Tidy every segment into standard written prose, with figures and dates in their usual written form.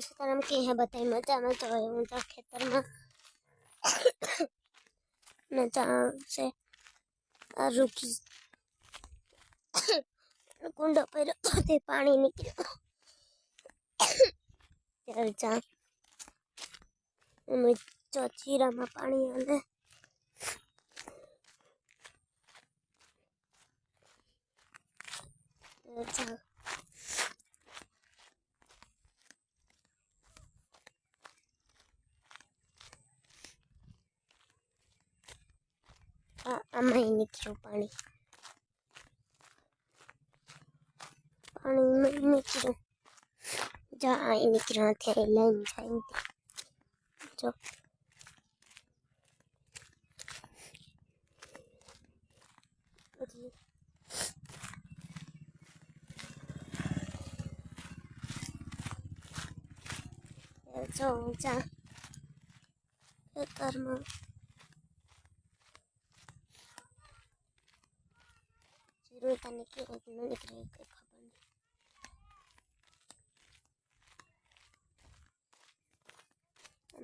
सीताराम की है बताई मजा में तो हूँ तो खेतर में से रुकी कुंडो पर पानी निकलो चीरा में पानी आने आमा ही निकलो पानी पानी में निकलो जा आई निकलो थे लाइन जाइन जो जो जा खेतर में जीरो का निकले न निकले कोई खबर नहीं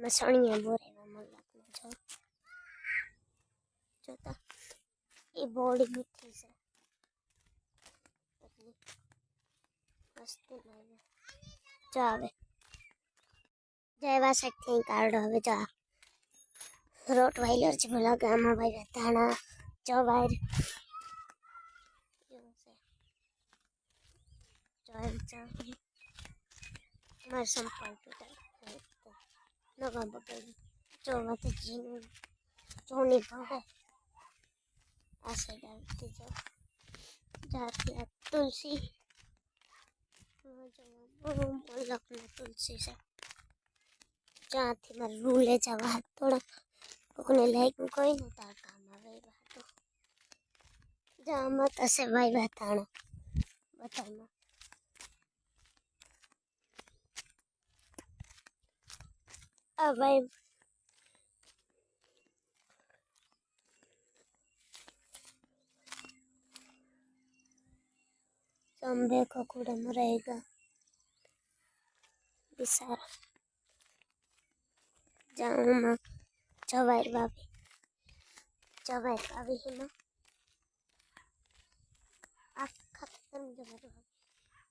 मैं सणिया बोरे में मन लगना जो ता ये बॉडी मीठी से मस्त लगे जावे जयवा सकते हैं कार्ड हवे जा रोटवाइलर ज भला गाम में भाई थाना जवार मार संपर्क टूटा नगा बगल जो मत जीन जोनी भागे ऐसे डालती जो जाती है तुलसी जो लखना तुलसी से जहाँ थी मैं रूले जावा थोड़ा कोने लाइक कोई नहीं तार काम आवे बात जहाँ मत ऐसे भाई बताना बताना अब भाई संबे को कूड़े में रहेगा बिसारा जहाँ मैं जवार भाभी है ना आखा खत्म जवार भाभी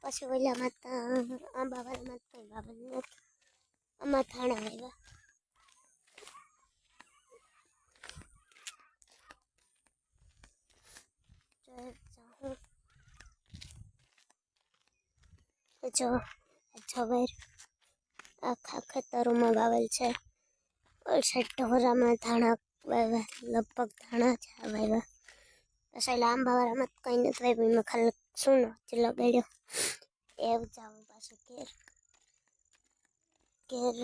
पशु वाला मत आंबा वाला मत कोई बाबा मत अम्मा थाना आएगा जो जवार आखा खेतरों में वावेल छे और ढोरा में धाणा वाव्या लगभग धाणा छे वाव्या पछी लांबा वाळा मत कई नथी वाव्युं एमां खाली सूनो ज लगाड्यो एव जाऊं पाछुं घेर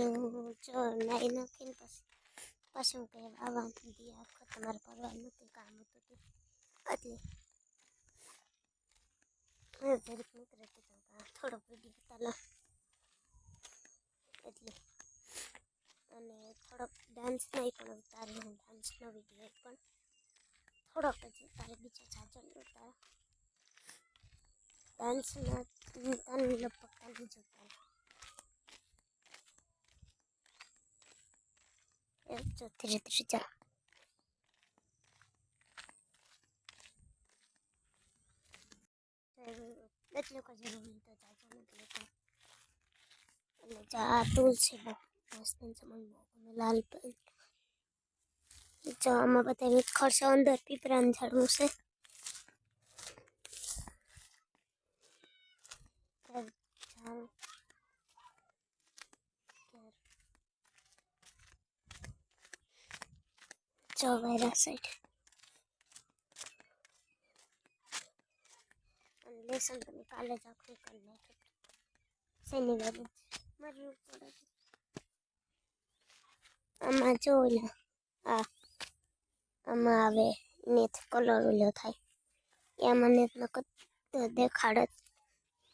जो नाई नाखीने पछी हूँ कहे वावा दी आखो तमारे परवार नथी काम हतुं ते એટલે जरीक નીકળે તો થોડો વિડીયો ઉતારલો એટલે અને થોડોક ડાન્સનો પણ ઉતાર્યો હું ડાન્સનો વિડીયો પણ થોડોક જ ઉતારે બીજો જાજો નહીં ઉતારે ડાન્સના તને લગભગ તને જ ઉતારે એ જો ધીરે ધીરે જા એટલે કોઈ જરૂર નહીં તો જાજો નથી લેતો અને જા તુલસી બહુ મસ્ત જમણ બહુ લાલ જો આમાં બધા ખર્ચો અંદર પીપરાનું ઝાડવું છે જો વાયરા સાઈડ અને લેસન તમે કાલે જ આખું કરી નાખ્યું શનિવાર મારું પડે આમાં જો આ આમાં આવે નેથી કલર ઓલો થાય એમાં નેત દેખાડે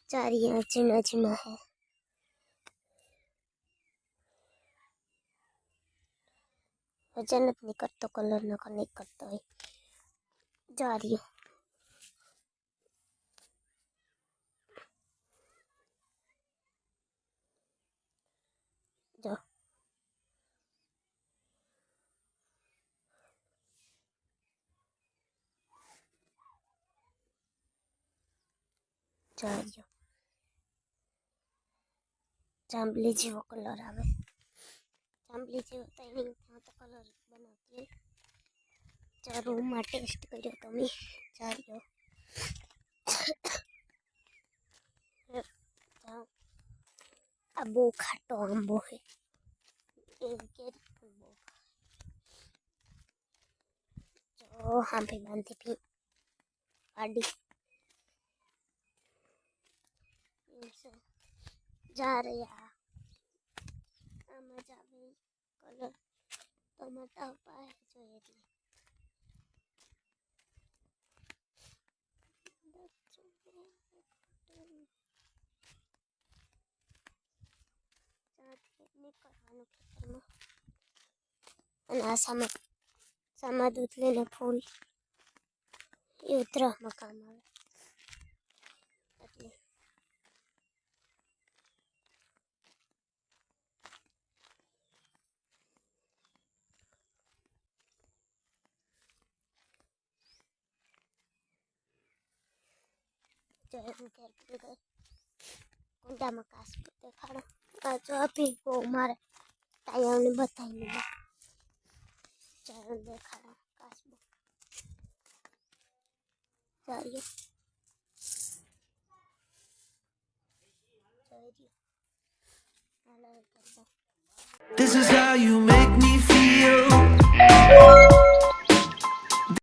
ચારિયા ઝીણા ઝીણા હે वजह नहीं करतो कलर न नहीं करतो है जा रही हूँ જો જાંબલી જેવો કલર આવે, જાંબલી જેવો તો એની ત્યાં તો કલર બનાવતી હોય. રૂમમાં ટેસ્ટ કર્યો તમે ચાલ્યો આ બહુ ખાટો આંબો છે એવી કેરી પણ બહુ જો હા ભાઈ બાંધી ભી ગાડી જા રહ્યા આમાં જાવે કલર ટમાટા પાય જોઈએ એટલે નીકળવાનું ખેતરમાં અને આ સામા દૂધ લઈને ફૂલ એ ઉતરામાં કામ આવે એટલે કુંડામાં કાસબો દેખાડો જો આપી બહુ મારે ટાયાને બતાવી ચાલો દેખાડો કાસબો ચાલ્યો This is how you make me feel.